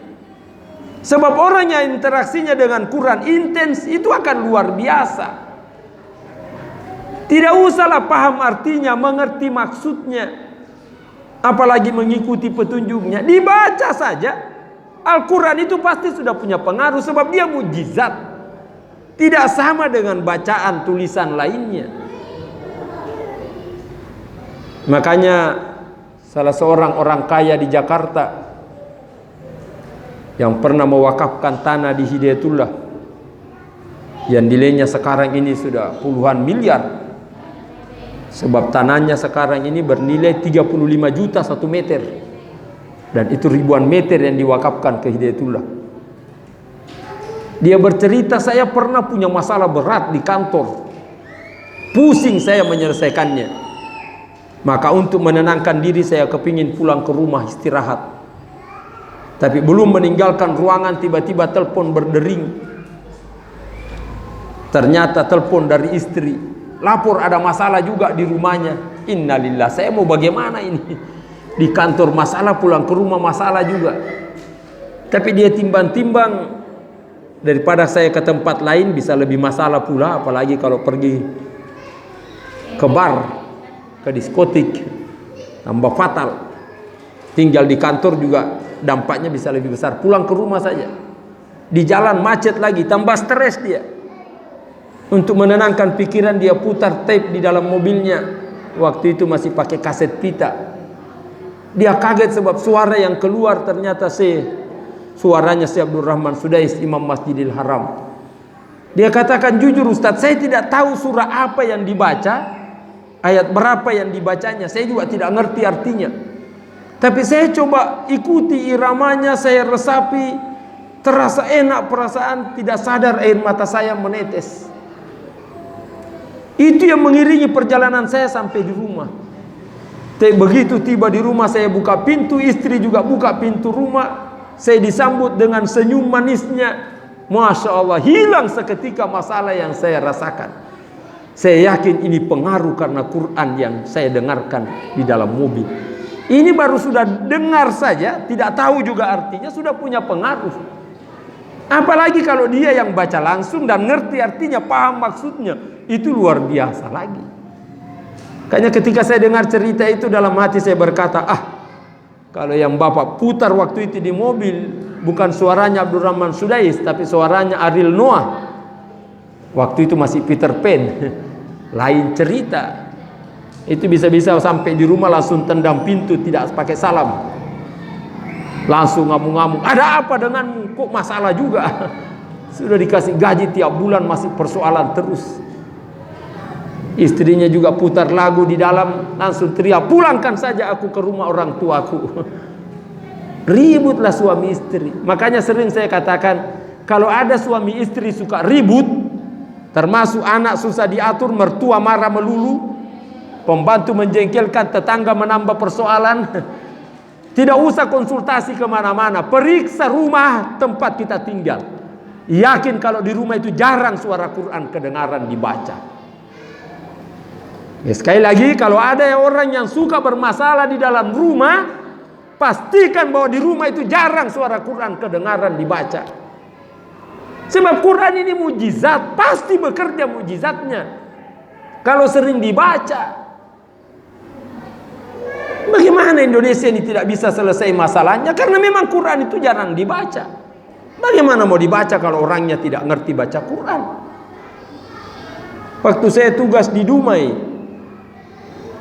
Sebab orang yang interaksinya dengan Quran intens itu akan luar biasa. Tidak usahlah paham artinya, mengerti maksudnya, apalagi mengikuti petunjuknya. Dibaca saja Al-Quran itu pasti sudah punya pengaruh, sebab dia mukjizat. Tidak sama dengan bacaan tulisan lainnya. Makanya salah seorang orang kaya di Jakarta yang pernah mewakafkan tanah di Hidayatullah, yang nilainya sekarang ini sudah puluhan miliar, sebab tanahnya sekarang ini bernilai 35 juta 1 meter, dan itu ribuan meter yang diwakafkan ke Hidayatullah. Dia bercerita, saya pernah punya masalah berat di kantor, pusing saya menyelesaikannya. Maka untuk menenangkan diri saya kepingin pulang ke rumah istirahat. Tapi belum meninggalkan ruangan tiba-tiba telepon berdering. Ternyata telepon dari istri, lapor ada masalah juga di rumahnya. Innalillah, saya mau bagaimana ini? Di kantor masalah, pulang ke rumah masalah juga. Tapi dia timbang-timbang, daripada saya ke tempat lain bisa lebih masalah pula, apalagi kalau pergi ke bar, ke diskotik, tambah fatal. Tinggal di kantor juga dampaknya bisa lebih besar. Pulang ke rumah saja, di jalan macet lagi, tambah stres dia. Untuk menenangkan pikiran dia putar tape di dalam mobilnya. Waktu itu masih pakai kaset pita. Dia kaget sebab suara yang keluar ternyata suaranya Syekh Abdul Rahman Sudais, Imam Masjidil Haram. Dia katakan, jujur Ustadz, saya tidak tahu surah apa yang dibaca, ayat berapa yang dibacanya, saya juga tidak ngerti artinya. Tapi saya coba ikuti iramanya, saya resapi, terasa enak perasaan, tidak sadar air mata saya menetes. Itu yang mengiringi perjalanan saya sampai di rumah. Tapi begitu tiba di rumah, saya buka pintu, istri juga buka pintu rumah, saya disambut dengan senyum manisnya. Masya Allah, hilang seketika masalah yang saya rasakan. Saya yakin ini pengaruh karena Quran yang saya dengarkan di dalam mobil. Ini baru sudah dengar saja, tidak tahu juga artinya, sudah punya pengaruh. Apalagi kalau dia yang baca langsung dan ngerti artinya, paham maksudnya, itu luar biasa lagi. Kayaknya ketika saya dengar cerita itu, dalam hati saya berkata, kalau yang Bapak putar waktu itu di mobil bukan suaranya Abdurrahman Sudais, tapi suaranya Ariel Noah. Waktu itu masih Peter Pan. Lain cerita. Itu bisa-bisa sampai di rumah langsung tendang pintu, tidak pakai salam. Langsung ngamuk-ngamuk, ada apa denganmu? Kok masalah juga? Sudah dikasih gaji tiap bulan masih persoalan terus. Istrinya juga putar lagu di dalam, langsung teriak, pulangkan saja aku ke rumah orang tuaku. Ributlah suami istri. Makanya sering saya katakan, kalau ada suami istri suka ribut, termasuk anak susah diatur, mertua marah melulu, pembantu menjengkelkan, tetangga menambah persoalan, tidak usah konsultasi kemana-mana, periksa rumah tempat kita tinggal. Yakin kalau di rumah itu jarang suara Quran kedengaran dibaca. Ya, sekali lagi, kalau ada orang yang suka bermasalah di dalam rumah, pastikan bahwa di rumah itu jarang suara Quran kedengaran dibaca. Sebab Quran ini mujizat, pasti bekerja mujizatnya kalau sering dibaca. Bagaimana Indonesia ini tidak bisa selesai masalahnya? Karena memang Quran itu jarang dibaca. Bagaimana mau dibaca kalau orangnya tidak ngerti baca Quran? Waktu saya tugas di Dumai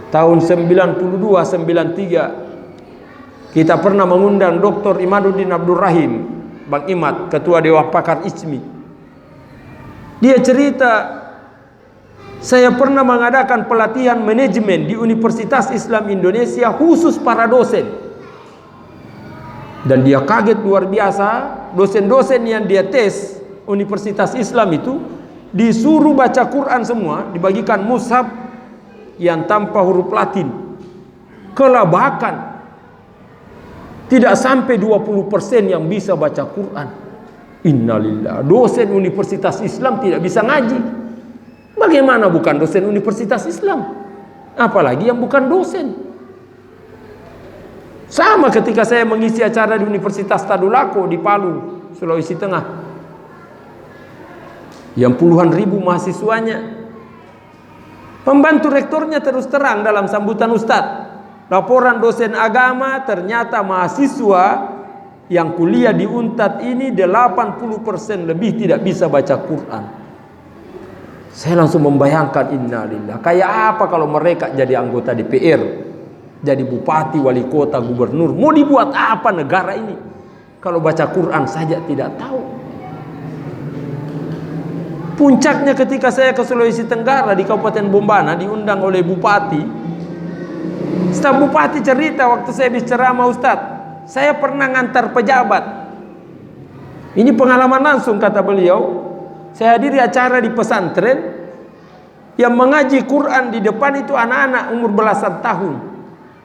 tahun 92-93, kita pernah mengundang Dr. Imaduddin Abdul Rahim, Bang Imad, Ketua Dewan Pakar ISMI. Dia cerita, saya pernah mengadakan pelatihan manajemen di Universitas Islam Indonesia khusus para dosen. Dan dia kaget luar biasa, dosen-dosen yang dia tes Universitas Islam itu disuruh baca Quran semua, dibagikan mushaf yang tanpa huruf Latin. Kelabakan. Tidak sampai 20% yang bisa baca Quran. Innalillah. Dosen Universitas Islam tidak bisa ngaji. Bagaimana bukan dosen Universitas Islam? Apalagi yang bukan dosen. Sama ketika saya mengisi acara di Universitas Tadulako di Palu, Sulawesi Tengah, yang puluhan ribu mahasiswanya. Pembantu rektornya terus terang dalam sambutan Ustadz, laporan dosen agama, ternyata mahasiswa yang kuliah di Untat ini 80% lebih tidak bisa baca Quran. Saya langsung membayangkan, innalillah, kayak apa kalau mereka jadi anggota DPR, jadi bupati, wali kota, gubernur. Mau dibuat apa negara ini kalau baca Quran saja tidak tahu? Puncaknya ketika saya ke Sulawesi Tenggara di Kabupaten Bombana, diundang oleh bupati. Staf bupati cerita waktu saya bicara sama Ustadz, saya pernah ngantar pejabat. Ini pengalaman langsung, kata beliau. Saya hadiri acara di pesantren yang mengaji Quran di depan itu anak-anak umur belasan tahun,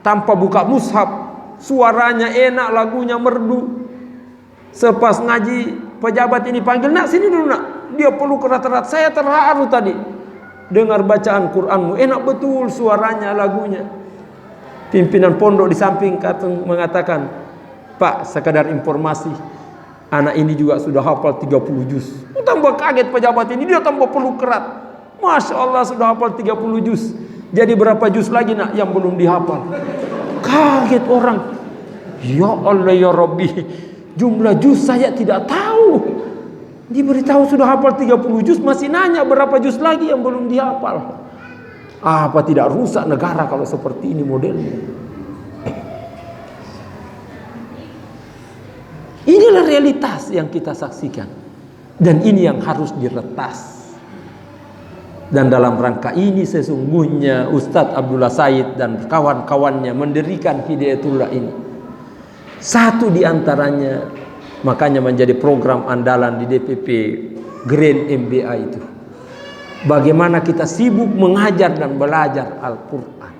tanpa buka mushaf, suaranya enak, lagunya merdu. Sepas ngaji, pejabat ini panggil, nak sini dulu nak. Dia peluk erat-erat, saya terharu tadi dengar bacaan Quranmu, enak betul suaranya, lagunya. Pimpinan pondok di samping mengatakan, Pak, sekadar informasi, anak ini juga sudah hafal 30 juz. Tambah kaget pejabat ini, dia tambah peluk erat. Masya Allah, sudah hafal 30 juz. Jadi berapa juz lagi nak yang belum dihafal? Kaget orang. Ya Allah ya Rabbi, jumlah juz saya tidak tahu. Diberitahu sudah hafal 30 juz, masih nanya berapa juz lagi yang belum dihafal. Apa tidak rusak negara kalau seperti ini modelnya? Inilah realitas yang kita saksikan. Dan ini yang harus diretas. Dan dalam rangka ini sesungguhnya Ustadz Abdullah Said dan kawan-kawannya mendirikan Hidayatullah ini. Satu di antaranya, makanya menjadi program andalan di DPP Grand MBA itu. Bagaimana kita sibuk mengajar dan belajar Al-Quran.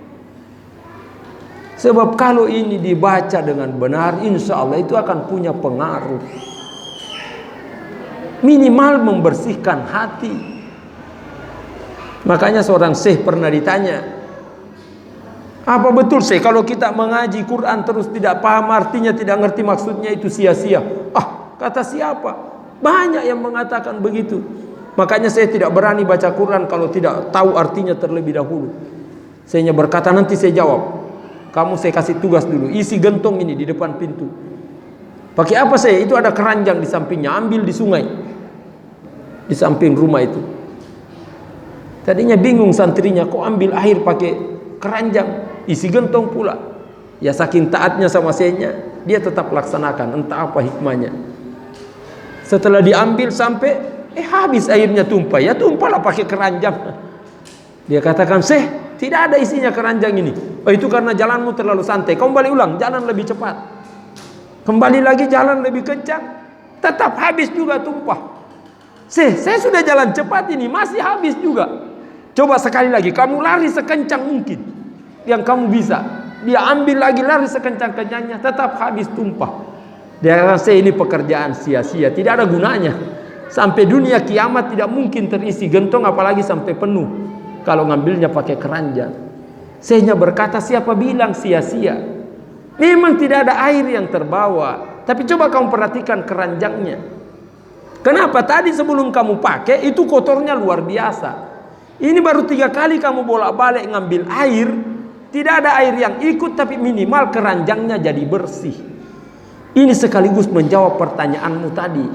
Sebab kalau ini dibaca dengan benar, insya Allah itu akan punya pengaruh. Minimal membersihkan hati. Makanya seorang syekh pernah ditanya, apa betul syekh kalau kita mengaji Quran terus tidak paham artinya, tidak ngerti maksudnya, itu sia-sia? Ah, kata siapa? Banyak yang mengatakan begitu. Makanya saya tidak berani baca Quran kalau tidak tahu artinya terlebih dahulu. Saya berkata, nanti saya jawab. Kamu saya kasih tugas dulu, isi gentong ini di depan pintu. Pakai apa saya? Itu ada keranjang di sampingnya, ambil di sungai, di samping rumah itu. Tadinya bingung santrinya, kok ambil air pakai keranjang, isi gentong pula. Ya saking taatnya sama saya, dia tetap laksanakan, entah apa hikmahnya. Setelah diambil sampai habis airnya tumpah, ya tumpahlah pakai keranjang. Dia katakan, syekh, tidak ada isinya keranjang ini. Oh, itu karena jalanmu terlalu santai. Kau kembali ulang, jalan lebih cepat. Kembali lagi jalan lebih kencang, tetap habis juga tumpah. Saya sudah jalan cepat ini, masih habis juga. Coba sekali lagi, kamu lari sekencang mungkin yang kamu bisa. Dia ambil lagi, lari sekencang-kencangnya, tetap habis tumpah. Dia rasa ini pekerjaan sia-sia, tidak ada gunanya. Sampai dunia kiamat tidak mungkin terisi gentong, apalagi sampai penuh kalau ngambilnya pakai keranjang. Saya berkata, siapa bilang sia-sia? Memang tidak ada air yang terbawa, tapi coba kamu perhatikan keranjangnya. Kenapa? Tadi sebelum kamu pakai itu kotornya luar biasa. Ini baru 3 kali kamu bolak-balik ngambil air, tidak ada air yang ikut, tapi minimal keranjangnya jadi bersih. Ini sekaligus menjawab pertanyaanmu tadi.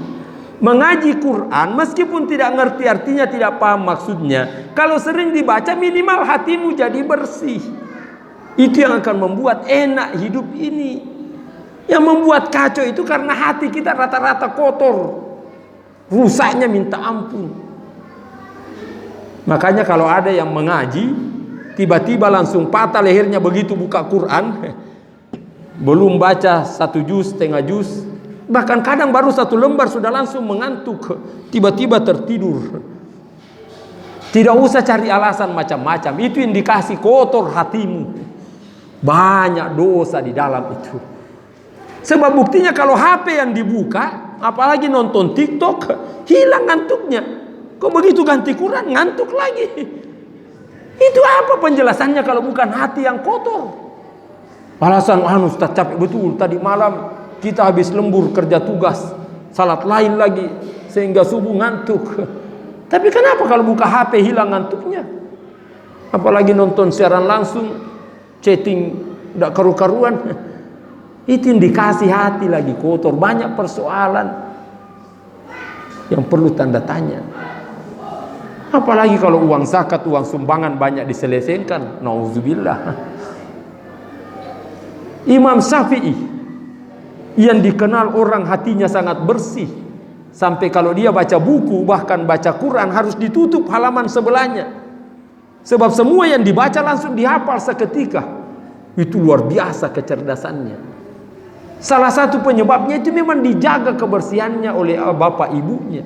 Mengaji Quran meskipun tidak ngerti artinya, tidak paham maksudnya, kalau sering dibaca minimal hatimu jadi bersih. Itu yang akan membuat enak hidup ini. Yang membuat kacau itu karena hati kita rata-rata kotor, rusaknya minta ampun. Makanya kalau ada yang mengaji tiba-tiba langsung patah lehernya begitu buka Quran, belum baca 1 juz, setengah juz, bahkan kadang baru 1 lembar sudah langsung mengantuk, tiba-tiba tertidur. Tidak usah cari alasan macam-macam, itu indikasi kotor hatimu, banyak dosa di dalam itu. Sebab buktinya kalau HP yang dibuka, apalagi nonton TikTok, hilang ngantuknya. Kok begitu ganti Quran ngantuk lagi? Itu apa penjelasannya kalau bukan hati yang kotor? Alasan, Ustaz capek betul, tadi malam kita habis lembur kerja tugas, salat lain lagi, sehingga subuh ngantuk. Tapi kenapa kalau buka HP hilang ngantuknya? Apalagi nonton siaran langsung, chatting tidak karu-karuan. Itu indikasi hati lagi kotor. Banyak persoalan yang perlu tanda tanya. Apalagi kalau uang zakat, uang sumbangan banyak diselesaikan, nauzubillah. Imam Syafi'i yang dikenal orang hatinya sangat bersih, sampai kalau dia baca buku, bahkan baca Quran, harus ditutup halaman sebelahnya, sebab semua yang dibaca langsung dihafal seketika. Itu luar biasa kecerdasannya. Salah satu penyebabnya itu memang dijaga kebersihannya oleh bapak ibunya.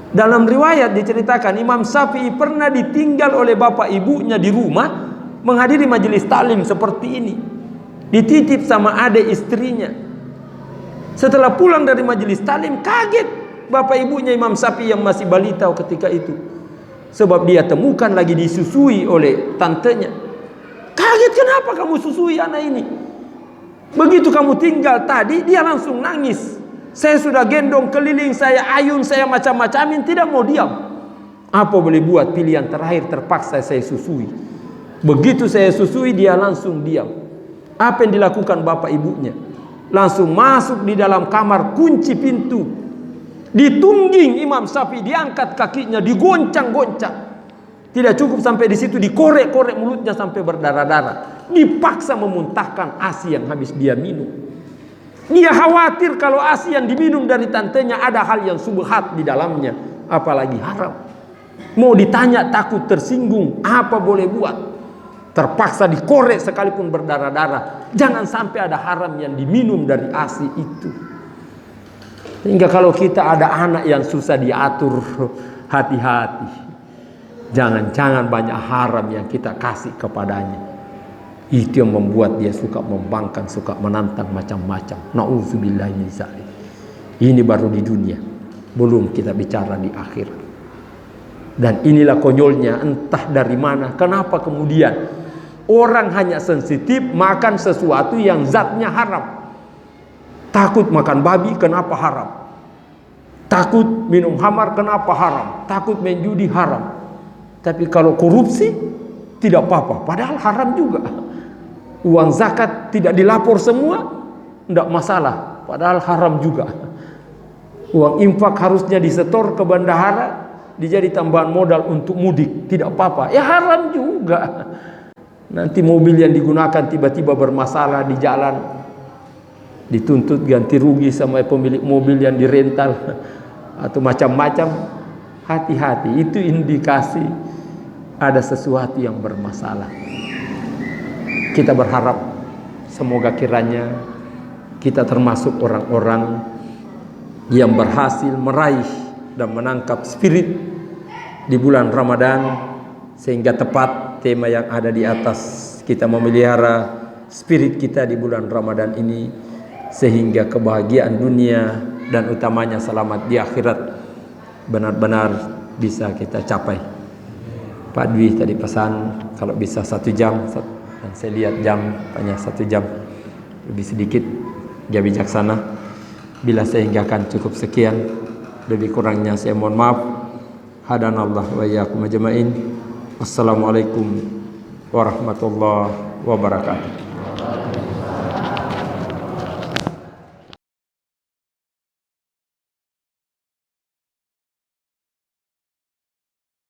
Dalam riwayat diceritakan Imam Syafi'i pernah ditinggal oleh bapak ibunya di rumah menghadiri majelis taklim seperti ini, dititip sama adik istrinya. Setelah pulang dari majelis taklim, kaget bapak ibunya Imam Syafi'i yang masih balita ketika itu, sebab dia temukan lagi disusui oleh tantenya. Kaget, kenapa kamu susui anak ini? Begitu kamu tinggal tadi, dia langsung nangis. Saya sudah gendong keliling, saya ayun, saya macam-macamin, tidak mau diam. Apa boleh buat, pilihan terakhir terpaksa saya susui. Begitu saya susui, dia langsung diam. Apa yang dilakukan bapak ibunya? Langsung masuk di dalam kamar, kunci pintu, ditungging Imam Syafi'i, diangkat kakinya, digoncang-goncang. Tidak cukup sampai di situ, dikorek-korek mulutnya sampai berdarah-darah. Dipaksa memuntahkan ASI yang habis dia minum. Dia khawatir kalau ASI yang diminum dari tantenya ada hal yang subhat di dalamnya, apalagi haram. Mau ditanya takut tersinggung, apa boleh buat? Terpaksa dikorek sekalipun berdarah-darah. Jangan sampai ada haram yang diminum dari ASI itu. Sehingga kalau kita ada anak yang susah diatur, hati-hati. Jangan-jangan banyak haram yang kita kasih kepadanya. Itu yang membuat dia suka membangkang, suka menantang macam-macam. Na'udzubillah min dzalik. Ini baru di dunia, belum kita bicara di akhirat. Dan inilah konyolnya, entah dari mana, kenapa kemudian orang hanya sensitif makan sesuatu yang zatnya haram. Takut makan babi, kenapa haram? Takut minum khamar, kenapa haram? Takut main judi, haram. Tapi kalau korupsi tidak apa-apa, padahal haram juga. Uang zakat tidak dilapor semua, tidak masalah, padahal haram juga. Uang infak harusnya disetor ke bendahara, dijadi tambahan modal untuk mudik, tidak apa-apa, ya haram juga. Nanti mobil yang digunakan tiba-tiba bermasalah di jalan, dituntut ganti rugi sama pemilik mobil yang dirental atau macam-macam. Hati-hati, itu indikasi ada sesuatu yang bermasalah. Kita berharap semoga kiranya kita termasuk orang-orang yang berhasil meraih dan menangkap spirit di bulan Ramadan, sehingga tepat tema yang ada di atas, kita memelihara spirit kita di bulan Ramadan ini, sehingga kebahagiaan dunia dan utamanya selamat di akhirat benar-benar bisa kita capai. Pak Dwi tadi pesan kalau bisa 1 jam, dan saya lihat jam hanya 1 jam lebih sedikit. Dia bijaksana. Bila saya hinggakan cukup sekian, lebih kurangnya saya mohon maaf. Hadanallah wa iyyakum ajmain. Wassalamualaikum warahmatullahi wabarakatuh.